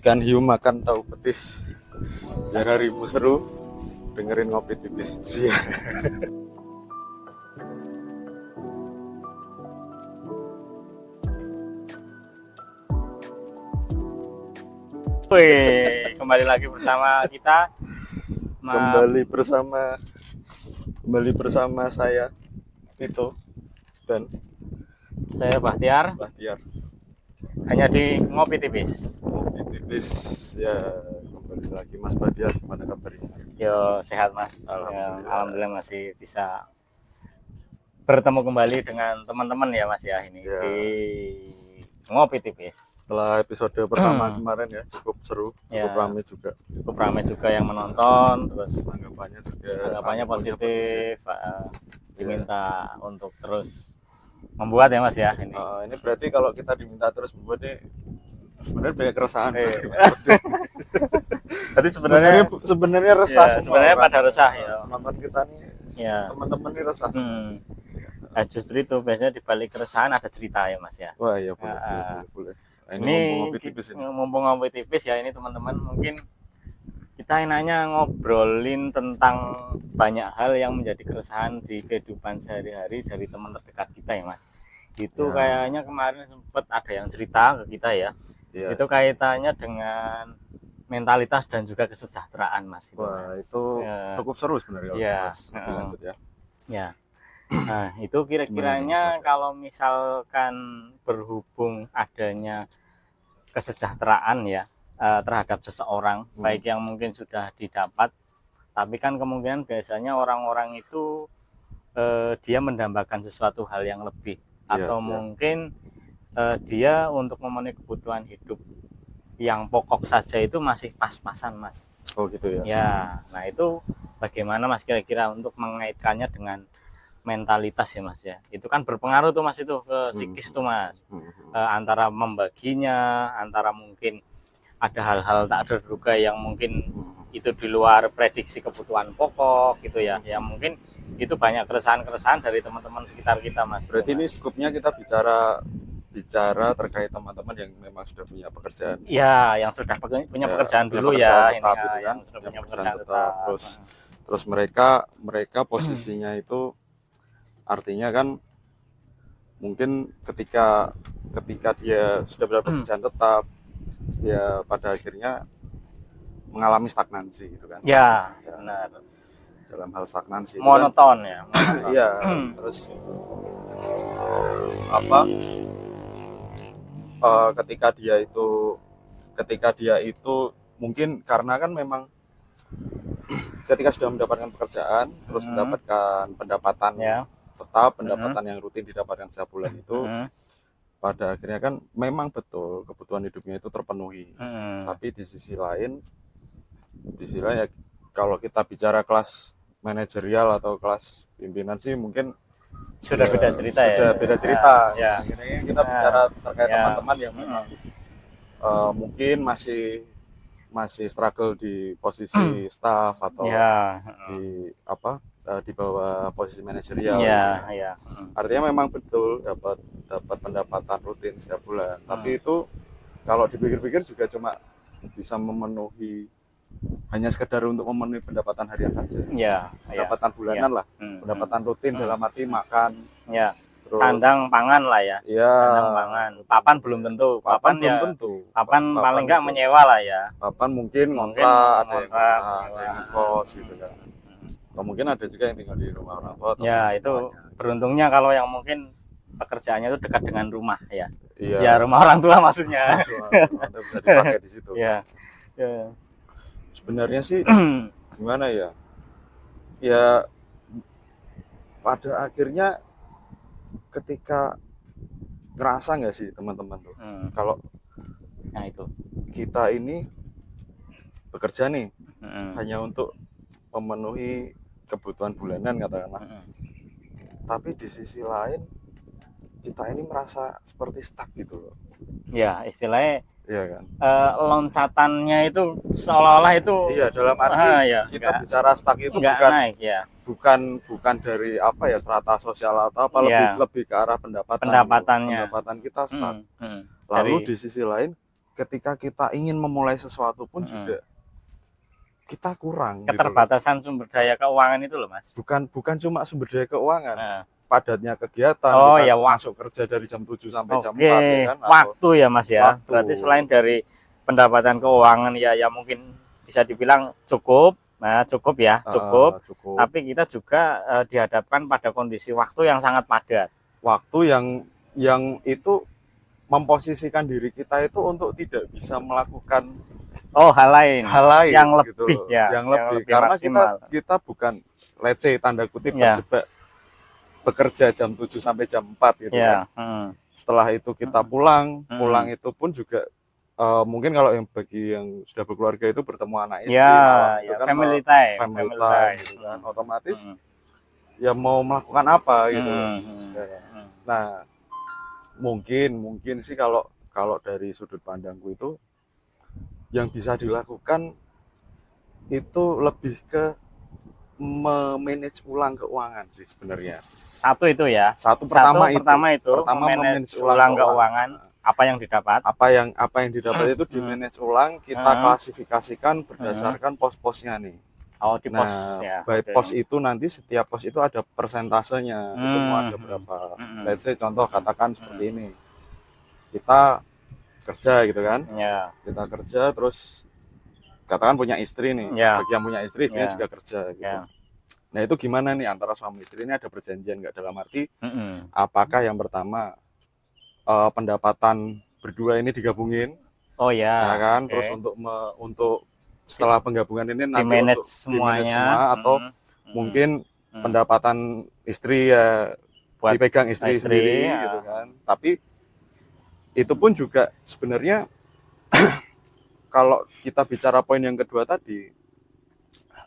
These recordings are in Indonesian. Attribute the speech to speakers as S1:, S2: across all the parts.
S1: Ikan hiu makan tahu petis. Biar harimu seru, dengerin ngopi tipis. Sia.
S2: Wih, kembali lagi bersama kita.
S1: Kembali bersama saya Tito dan
S2: Saya Bahtiar,
S1: Bahtiar.
S2: hanya di Ngopi Tipis.
S1: Ngopi tipis ya, kembali lagi Mas Bahtiar, gimana kabarnya?
S2: Yo, sehat Mas.
S1: Alhamdulillah.
S2: Alhamdulillah masih bisa bertemu kembali dengan teman-teman ya Mas ya ini
S1: Ya.
S2: di Ngopi Tipis.
S1: Setelah episode pertama kemarin ya, cukup seru, cukup
S2: Ya.
S1: ramai juga.
S2: Cukup ramai juga yang menonton, terus
S1: Anggapannya
S2: positif, diminta untuk terus membuat ya Mas ya ini.
S1: Ini berarti kalau kita diminta terus membuat nih, sebenarnya banyak keresahan.
S2: Tadi
S1: sebenarnya resah
S2: ya,
S1: semua.
S2: sebenarnya pada resah ya.
S1: Teman-teman kita nih,
S2: Ya.
S1: teman-teman nih resah.
S2: Nah, justru itu biasanya di balik keresahan ada cerita ya Mas ya.
S1: Wah iya, boleh. Nah,
S2: Ini
S1: mumpung ngopi tipis
S2: ya ini teman-teman, mungkin kita enaknya ngobrolin tentang banyak hal yang menjadi keresahan di kehidupan sehari-hari dari teman terdekat kita ya Mas. Itu kayaknya kemarin sempat ada yang cerita ke kita ya. Itu kaitannya dengan mentalitas dan juga kesejahteraan Mas.
S1: Wah, itu cukup seru sebenarnya kalau Mas lanjut ya.
S2: Ya. Nah, itu kira-kiranya kalau misalkan berhubung adanya kesejahteraan ya terhadap seseorang, baik yang mungkin sudah didapat, tapi kan kemungkinan biasanya orang-orang itu dia mendambakan sesuatu hal yang lebih, atau mungkin dia untuk memenuhi kebutuhan hidup yang pokok saja itu masih pas-pasan Mas.
S1: Oh gitu ya.
S2: Ya, nah itu bagaimana Mas kira-kira untuk mengaitkannya dengan mentalitas ya Mas ya, itu kan berpengaruh tuh Mas itu ke psikis tuh Mas, antara membaginya, antara mungkin ada hal-hal tak terduga yang mungkin itu di luar prediksi kebutuhan pokok gitu ya, yang mungkin itu banyak keresahan-keresahan dari teman-teman sekitar kita Mas.
S1: Berarti ini skupnya kita bicara terkait teman-teman yang memang sudah punya pekerjaan.
S2: Ya, yang sudah punya pekerjaan dulu ya, ini yang sudah punya pekerjaan tetap.
S1: Terus mereka posisinya itu artinya kan mungkin ketika dia sudah berada pekerjaan tetap, ya pada akhirnya mengalami stagnansi gitu kan.
S2: Ya, benar.
S1: Dalam hal stagnansi
S2: monoton ya.
S1: Iya, terus ketika dia itu mungkin karena kan memang ketika sudah mendapatkan pekerjaan, terus mendapatkan pendapatan tetap, pendapatan yang rutin didapatkan setiap bulan itu, pada akhirnya kan memang betul kebutuhan hidupnya itu terpenuhi. Tapi di sisi lain ya, kalau kita bicara kelas manajerial atau kelas pimpinan sih mungkin
S2: sudah beda cerita
S1: ya. Akhirnya kita bicara terkait teman-teman yang memang mungkin masih struggle di posisi staff atau di bawah posisi manajerial. Artinya memang betul dapat pendapatan rutin setiap bulan. Tapi itu kalau dipikir-pikir juga cuma bisa memenuhi, hanya sekedar untuk memenuhi pendapatan harian saja. Pendapatan bulanan lah. Pendapatan rutin dalam arti makan.
S2: Terus sandang pangan lah ya. Sandang pangan. Papan belum tentu. Papan paling enggak menyewa lah ya.
S1: Papan mungkin ngontrak, ada yang kos gitu kan. Atau mungkin ada juga yang tinggal di rumah orang tua.
S2: Ya, itu beruntungnya kalau yang mungkin pekerjaannya itu dekat dengan rumah ya. Ya, rumah orang tua maksudnya.
S1: Bisa dipakai di situ. Sebenarnya sih gimana ya? Ya pada akhirnya ketika ngerasa nggak sih teman-teman tuh, kalau
S2: itu
S1: kita ini bekerja nih hanya untuk memenuhi kebutuhan bulanan katakanlah, tapi di sisi lain kita ini merasa seperti stuck gitu loh.
S2: Ya, istilahnya
S1: kan.
S2: Loncatannya itu seolah-olah itu
S1: dalam arti kita bicara stuck itu bukan
S2: naik,
S1: bukan dari strata sosial atau apa, lebih ke arah pendapatan kita stuck. Lalu di sisi lain ketika kita ingin memulai sesuatu pun juga kita kurang
S2: keterbatasan gitu. Sumber daya keuangan itu loh Mas.
S1: Bukan cuma sumber daya keuangan, padatnya kegiatan,
S2: ya,
S1: masuk kerja dari jam 7 sampai jam 4 ya kan.
S2: Waktu ya Mas ya.
S1: Waktu.
S2: Berarti selain dari pendapatan keuangan ya mungkin bisa dibilang cukup. Nah, cukup. Tapi kita juga dihadapkan pada kondisi waktu yang sangat padat.
S1: Waktu yang itu memposisikan diri kita itu untuk tidak bisa melakukan
S2: hal lain yang
S1: gitu
S2: lebih ya,
S1: yang lebih karena kita bukan let's say tanda kutip terjebak bekerja jam 7 sampai jam 4 gitu kan. Setelah itu kita pulang itu pun juga mungkin kalau yang bagi yang sudah berkeluarga itu bertemu anak istri
S2: itu kan family time
S1: gitu kan. Otomatis ya mau melakukan apa gitu. Nah, mungkin sih kalau dari sudut pandangku itu yang bisa dilakukan itu lebih ke memanage ulang keuangan sih sebenarnya.
S2: Satu pertama itu memanage ulang keuangan. Apa yang didapat?
S1: Apa yang didapat itu di manage ulang, kita klasifikasikan berdasarkan pos-posnya nih.
S2: Di pos ya.
S1: By pos itu nanti setiap pos itu ada persentasenya, itu mau ada berapa. Let's say contoh katakan seperti ini. Kita kerja gitu kan. Kita kerja terus katakan punya istri nih. Bagi yang punya istri, istrinya juga kerja gitu. Nah, itu gimana nih antara suami istri ini ada perjanjian nggak, dalam arti apakah yang pertama pendapatan berdua ini digabungin, ya kan, terus untuk setelah penggabungan ini nanti
S2: di-manage
S1: semuanya atau mungkin pendapatan istri ya buat dipegang istri sendiri gitu kan. Tapi itu pun juga sebenarnya kalau kita bicara poin yang kedua tadi,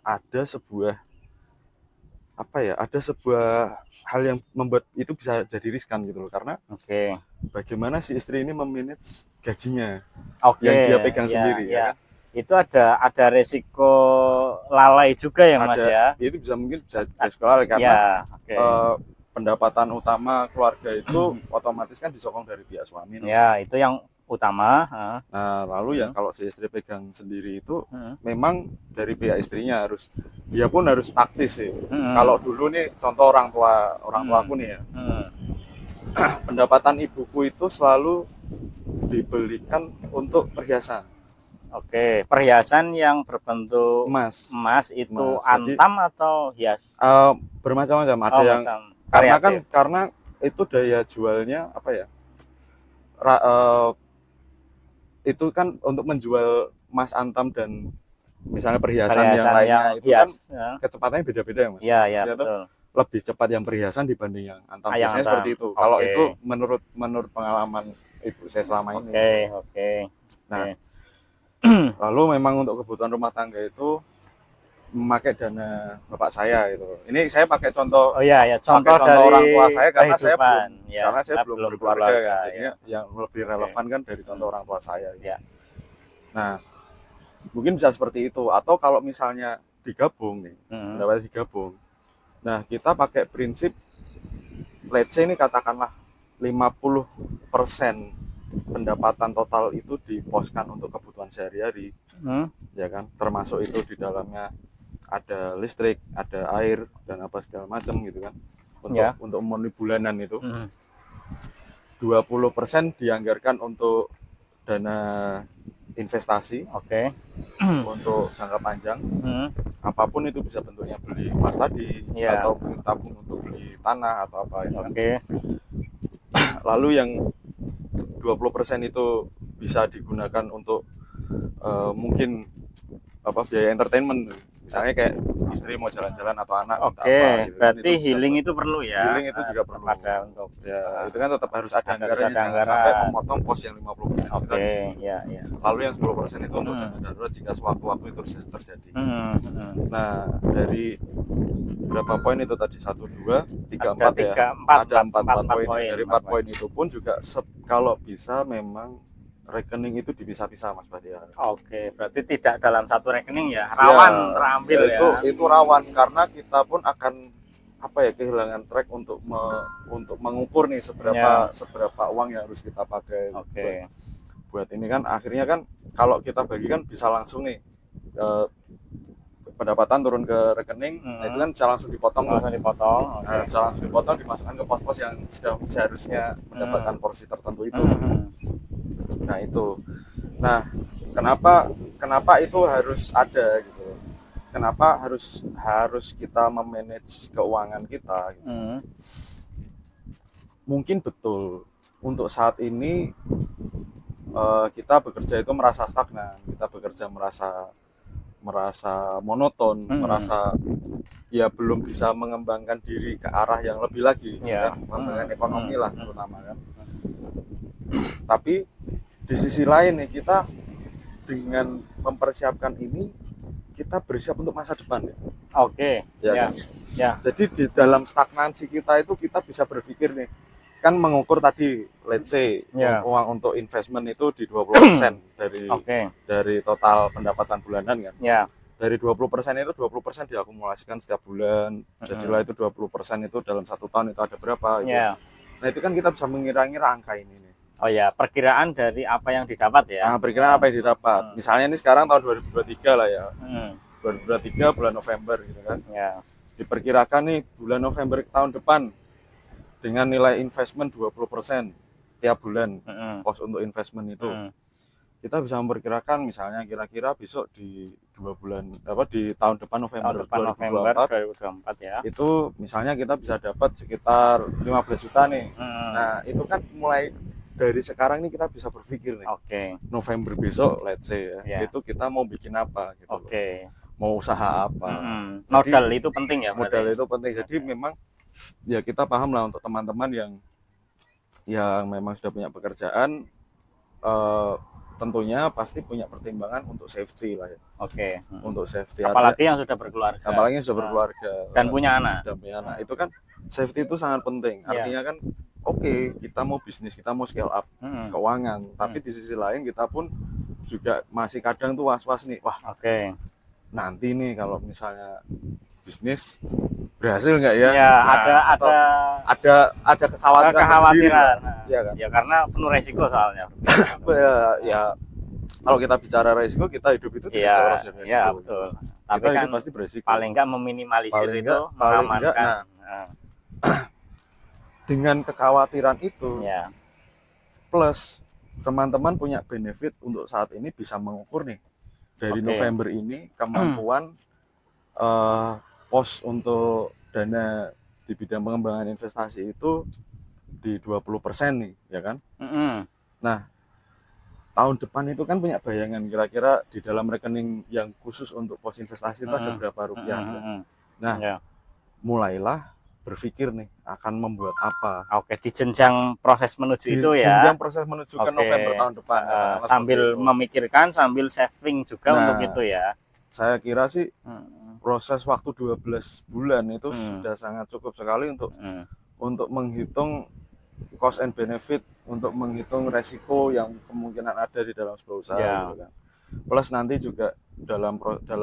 S1: ada sebuah hal yang membuat itu bisa jadi riskan gitu loh, karena bagaimana si istri ini memanage gajinya yang dia pegang sendiri ya kan?
S2: Itu ada resiko lalai juga ya Mas ya.
S1: Itu mungkin bisa resiko lalai karena pendapatan utama keluarga itu otomatis kan disokong dari pihak suami.
S2: Itu yang utama.
S1: Nah, lalu ya kalau si istri pegang sendiri itu memang dari pihak istrinya dia pun harus taktis sih. Kalau dulu nih contoh orang tuaku nih ya. Pendapatan ibuku itu selalu dibelikan untuk perhiasan.
S2: Perhiasan yang berbentuk emas itu antam atau hias?
S1: Bermacam-macam. Ada yang karena itu daya jualnya itu kan untuk menjual emas antam dan misalnya perhiasan yang lainnya itu hias, kan kecepatannya beda-beda ya Mas.
S2: Iya, betul.
S1: Lebih cepat yang perhiasan dibanding yang antam. Biasanya seperti itu. Kalau itu menurut pengalaman ibu saya selama ini. Nah, lalu memang untuk kebutuhan rumah tangga itu memakai dana bapak saya gitu. Ini saya pakai contoh contoh dari orang tua saya karena saya belum berkeluarga kan. Jadinya yang lebih relevan kan dari contoh orang tua saya gitu. Nah, mungkin bisa seperti itu, atau kalau misalnya digabung nih, pendapatnya digabung. Nah, kita pakai prinsip let's say ini katakanlah 50% pendapatan total itu diposkan untuk kebutuhan sehari-hari. Ya kan? Termasuk itu di dalamnya ada listrik, ada air dan apa segala macam gitu kan. Untuk memenuhi bulanan itu. 20% dianggarkan untuk dana investasi. Untuk jangka panjang. Apapun itu bisa bentuknya beli emas tadi atau tabung untuk beli tanah atau apa gitu kan. Lalu yang 20% itu bisa digunakan untuk mungkin biaya entertainment. Misalnya kayak istri mau jalan-jalan atau anak
S2: gitu. Berarti healing itu perlu ya.
S1: Healing itu juga perlu. Itu kan tetap harus ada anggarannya, jangan sampai memotong pos yang 50% itu tadi. Lalu yang 10% itu untuk dana darurat jika sewaktu-waktu itu terjadi. Nah, dari berapa poin itu tadi? 1, 2, 3, 4 ya. Ada 4 poin. Dari 4 poin itu pun juga kalau bisa memang rekening itu dipisah-pisah Mas Bahtiar.
S2: Berarti tidak dalam satu rekening ya, rawan terambil ya.
S1: Itu rawan karena kita pun akan kehilangan track untuk mengukur nih seberapa uang yang harus kita pakai. buat ini kan akhirnya kan kalau kita bagikan bisa langsung nih pendapatan turun ke rekening, nah itu kan bisa langsung dipotong.
S2: Langsung dipotong.
S1: Nah, bisa langsung dipotong, dimasukkan ke pos-pos yang sudah seharusnya mendapatkan porsi tertentu itu. Nah itu. Nah kenapa itu harus ada gitu? Kenapa harus kita memanage keuangan kita? Gitu. Mungkin betul untuk saat ini kita bekerja itu merasa stagnan, kita bekerja merasa monoton, merasa ya belum bisa mengembangkan diri ke arah yang lebih lagi, kan? Mengembangkan ekonomi lah terutama kan. Tapi di sisi lain nih kita dengan mempersiapkan ini kita bersiap untuk masa depan ya.
S2: Oke.
S1: Ya. Kan? Ya. Jadi di dalam stagnansi kita itu kita bisa berpikir nih, kan mengukur tadi let's say uang untuk investment itu di 20% dari total pendapatan bulanan kan. Dari 20% itu 20% diakumulasikan setiap bulan. Jadilah itu 20% itu dalam 1 tahun itu ada berapa gitu. Nah itu kan kita bisa mengira-ngira angka ini nih.
S2: Oh ya, perkiraan dari apa yang didapat ya.
S1: Nah, perkiraan apa yang didapat. Misalnya ini sekarang tahun 2023 lah ya. 2023 bulan November gitu kan. Diperkirakan nih bulan November tahun depan dengan nilai investment 20% tiap bulan pos untuk investment itu. Kita bisa memperkirakan misalnya kira-kira besok di 2 bulan di tahun depan November
S2: 2024 ya.
S1: Itu misalnya kita bisa dapat sekitar 15 juta nih. Nah, itu kan mulai dari sekarang nih kita bisa berpikir nih. November besok let's say ya. Itu kita mau bikin apa gitu. Mau usaha apa.
S2: Modal itu penting ya.
S1: Modal itu penting. Jadi memang ya kita paham lah untuk teman-teman yang memang sudah punya pekerjaan, tentunya pasti punya pertimbangan untuk safety lah ya. Untuk safety.
S2: Apalagi yang sudah berkeluarga.
S1: Apalagi yang sudah berkeluarga.
S2: Dan punya anak.
S1: Itu kan safety itu sangat penting. Artinya kan kita mau bisnis, kita mau scale up keuangan, tapi di sisi lain kita pun juga masih kadang tuh was-was nih. Wah, nanti nih kalau misalnya bisnis berhasil nggak ya? Ada kekhawatiran.
S2: Kan? Ya karena penuh resiko soalnya.
S1: ya kalau kita bicara resiko, kita hidup itu tidak resiko.
S2: Iya betul. Tapi
S1: kita
S2: kan
S1: pasti beresiko.
S2: Paling nggak meminimalisir itu, mengamankan.
S1: Dengan kekhawatiran itu, plus teman-teman punya benefit untuk saat ini bisa mengukur nih dari November ini kemampuan pos untuk dana di bidang pengembangan investasi itu di 20% nih, ya kan? Nah, tahun depan itu kan punya bayangan kira-kira di dalam rekening yang khusus untuk pos investasi itu ada berapa rupiah. Nah, mulailah berpikir nih akan membuat apa.
S2: Di jenjang proses menuju itu ya.
S1: Jenjang proses menuju ke November tahun depan.
S2: Sambil memikirkan, sambil saving juga untuk itu ya.
S1: Saya kira sih proses waktu 12 bulan itu sudah sangat cukup sekali untuk menghitung cost and benefit, untuk menghitung resiko yang kemungkinan ada di dalam sebuah usaha. Gitu kan. Plus nanti juga dalam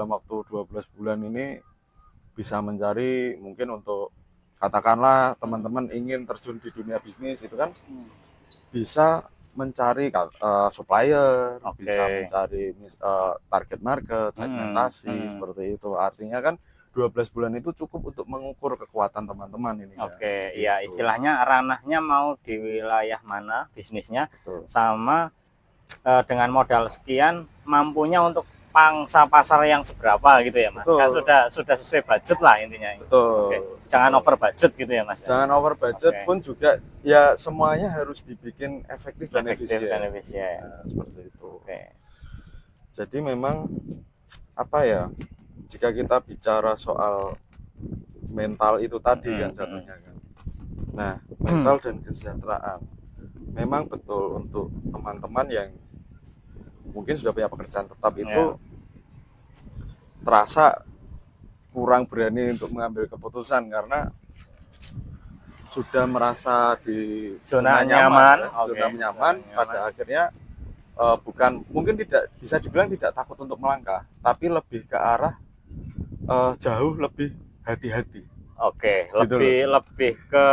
S1: waktu 12 bulan ini bisa mencari mungkin untuk katakanlah teman-teman ingin terjun di dunia bisnis itu kan bisa mencari supplier, bisa mencari target market, segmentasi seperti itu. Artinya kan 12 bulan itu cukup untuk mengukur kekuatan teman-teman ini.
S2: Ya istilahnya ranahnya mau di wilayah mana bisnisnya, sama dengan modal sekian mampunya untuk pangsa pasar yang seberapa gitu ya Mas. Kan sudah sesuai budget lah intinya. Jangan over budget gitu ya Mas.
S1: Jangan over budget pun juga ya semuanya harus dibikin efektif dan efisien. Nah, seperti itu. Jadi memang apa ya, jika kita bicara soal mental itu tadi yang jatuhnya kan. Nah, mental dan kesejahteraan memang betul untuk teman-teman yang mungkin sudah punya pekerjaan tetap itu terasa kurang berani untuk mengambil keputusan karena sudah merasa di
S2: zona nyaman,
S1: pada akhirnya mungkin tidak bisa dibilang tidak takut untuk melangkah, tapi lebih ke arah jauh lebih hati-hati.
S2: Lebih ke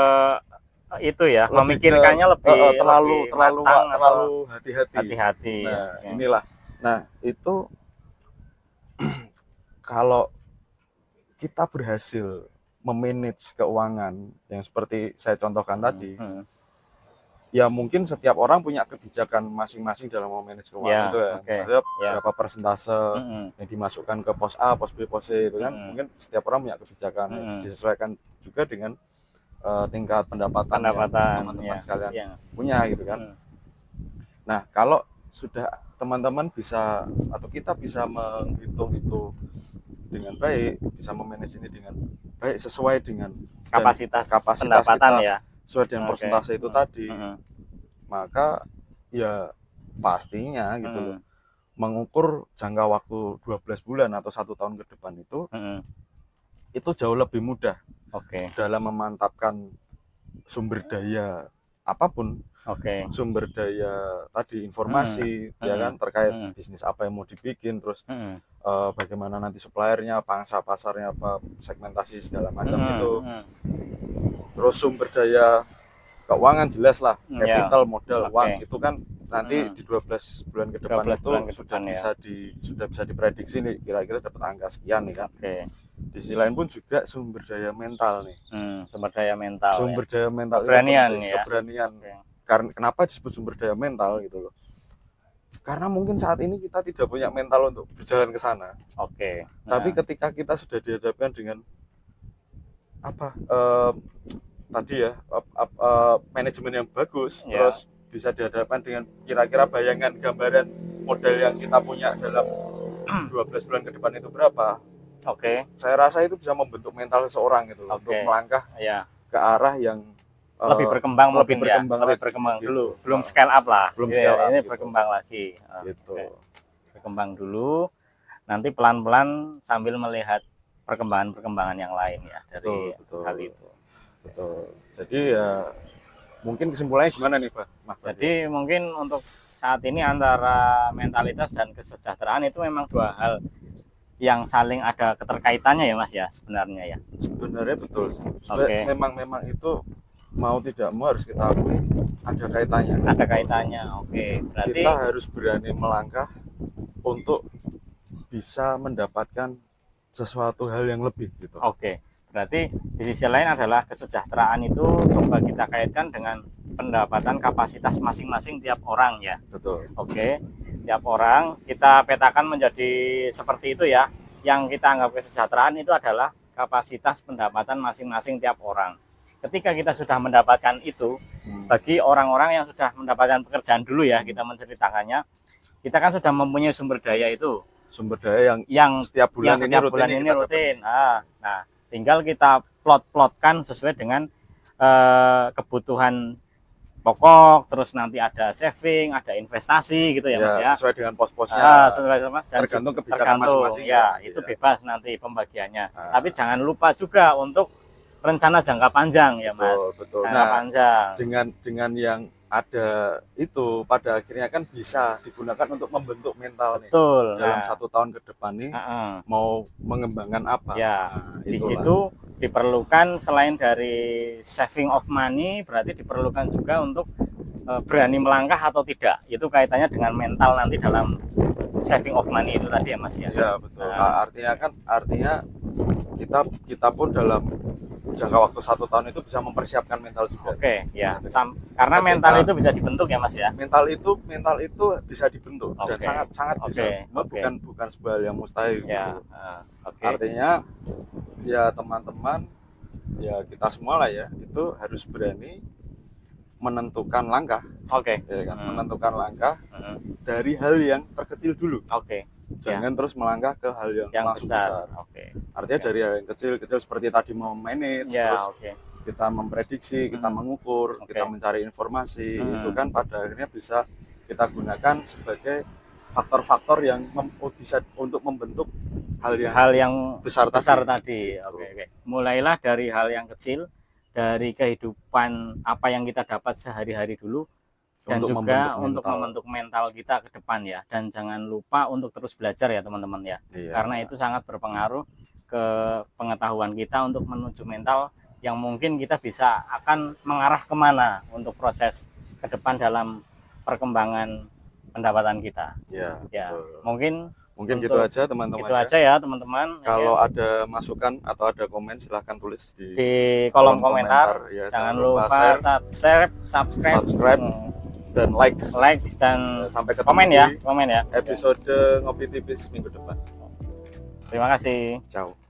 S2: itu ya,
S1: lebih
S2: memikirkannya lebih
S1: terlalu
S2: matang,
S1: terlalu hati-hati.
S2: hati-hati.
S1: Nah, inilah. Nah, itu kalau kita berhasil memanage keuangan yang seperti saya contohkan tadi, ya mungkin setiap orang punya kebijakan masing-masing dalam memanage keuangan itu ya. Maksudnya berapa persentase yang dimasukkan ke pos A, pos B, pos C itu kan. Mungkin setiap orang punya kebijakan disesuaikan juga dengan tingkat pendapatan yang teman-teman sekalian punya gitu kan. Nah, kalau sudah teman-teman bisa atau kita bisa menghitung itu dengan baik, bisa memanage ini dengan baik sesuai dengan
S2: kapasitas pendapatan
S1: kita,
S2: ya,
S1: sesuai dengan persentase itu tadi, maka ya pastinya gitu loh, mengukur jangka waktu 12 bulan atau 1 tahun ke depan itu jauh lebih mudah dalam memantapkan sumber daya apapun, sumber daya tadi informasi ya kan, terkait bisnis apa yang mau dibikin, terus bagaimana nanti suppliernya, pangsa pasarnya apa, segmentasi segala macam itu, terus sumber daya keuangan jelas lah, capital, modal, uang itu kan nanti di 12 bulan ke depan itu sudah bisa diprediksi nih kira-kira dapat angka sekian nih kan. Di sisi lain pun juga sumber daya mental nih.
S2: Sumber daya mental.
S1: Keberanian ya. Keberanian. Karena kenapa disebut sumber daya mental gitu loh? Karena mungkin saat ini kita tidak punya mental untuk berjalan ke sana. Tapi ketika kita sudah dihadapkan dengan tadi ya manajemen yang bagus, terus bisa dihadapkan dengan kira-kira bayangan gambaran modal yang kita punya dalam 12 bulan ke depan itu berapa. Saya rasa itu bisa membentuk mental seseorang gitu loh, untuk melangkah ke arah yang
S2: lebih berkembang dulu, belum scale up lah, ini gitu. Berkembang lagi gitu. Berkembang dulu, nanti pelan-pelan sambil melihat perkembangan yang lain ya dari hal itu.
S1: Betul. Jadi ya mungkin kesimpulannya gimana nih Pak?
S2: Jadi mungkin untuk saat ini antara mentalitas dan kesejahteraan itu memang dua hal yang saling ada keterkaitannya ya Mas ya sebenarnya ya.
S1: Sebenarnya betul. Memang itu mau tidak mau harus kita akui ada kaitannya.
S2: Ada kaitannya. Berarti
S1: kita harus berani melangkah untuk bisa mendapatkan sesuatu hal yang lebih gitu.
S2: Berarti di sisi lain adalah kesejahteraan itu coba kita kaitkan dengan pendapatan kapasitas masing-masing tiap orang ya.
S1: Betul.
S2: Tiap orang kita petakan menjadi seperti itu ya. Yang kita anggap kesejahteraan itu adalah kapasitas pendapatan masing-masing tiap orang. Ketika kita sudah mendapatkan itu, bagi orang-orang yang sudah mendapatkan pekerjaan dulu ya, kita menceritakannya, kita kan sudah mempunyai sumber daya itu.
S1: Sumber daya yang setiap bulan ini rutin.
S2: Nah, tinggal kita plot-plotkan sesuai dengan kebutuhan pokok, terus nanti ada saving, ada investasi gitu ya Mas ya.
S1: Sesuai dengan pos-posnya.
S2: Tergantung kebijakan masing-masing. Itu bebas nanti pembagiannya. Tapi jangan lupa juga untuk rencana jangka panjang ya Mas.
S1: Betul.
S2: Jangka panjang.
S1: Dengan yang ada itu pada akhirnya kan bisa digunakan untuk membentuk mental nih. Dalam 1 tahun ke depan nih mau mengembangkan apa.
S2: Di situ diperlukan selain dari saving of money, berarti diperlukan juga untuk berani melangkah atau tidak. Itu kaitannya dengan mental nanti dalam saving of money itu tadi ya Mas ya.
S1: Iya betul. Artinya kita pun dalam jangka waktu 1 tahun itu bisa mempersiapkan mental juga.
S2: Karena mental itu bisa dibentuk ya Mas ya.
S1: Mental itu bisa dibentuk dan sangat bisa. Bukan sebuah yang mustahil. Artinya ya teman-teman, ya kita semua lah ya, itu harus berani menentukan langkah. Menentukan langkah dari hal yang terkecil dulu. Jangan terus melangkah ke hal yang langsung besar. Artinya dari hal yang kecil-kecil seperti tadi memanage, terus kita memprediksi, kita mengukur, kita mencari informasi, itu kan pada akhirnya bisa kita gunakan sebagai faktor-faktor yang bisa untuk membentuk hal yang besar tadi.
S2: Mulailah dari hal yang kecil, dari kehidupan apa yang kita dapat sehari-hari dulu, dan juga untuk membentuk mental kita ke depan ya. Dan jangan lupa untuk terus belajar ya teman-teman ya. Karena itu sangat berpengaruh ke pengetahuan kita untuk menuju mental yang mungkin kita bisa akan mengarah kemana untuk proses ke depan dalam perkembangan pendapatan kita.
S1: Ya,
S2: Ya,
S1: mungkin gitu
S2: untuk
S1: aja teman-teman.
S2: Itu aja ya teman-teman.
S1: Kalau ada masukan atau ada komen silahkan tulis di
S2: kolom komentar.
S1: Ya,
S2: jangan lupa share, subscribe,
S1: dan like
S2: dan
S1: sampai ketemu
S2: komen ya
S1: episode Ngopi Tipis minggu depan.
S2: Terima kasih.
S1: Ciao.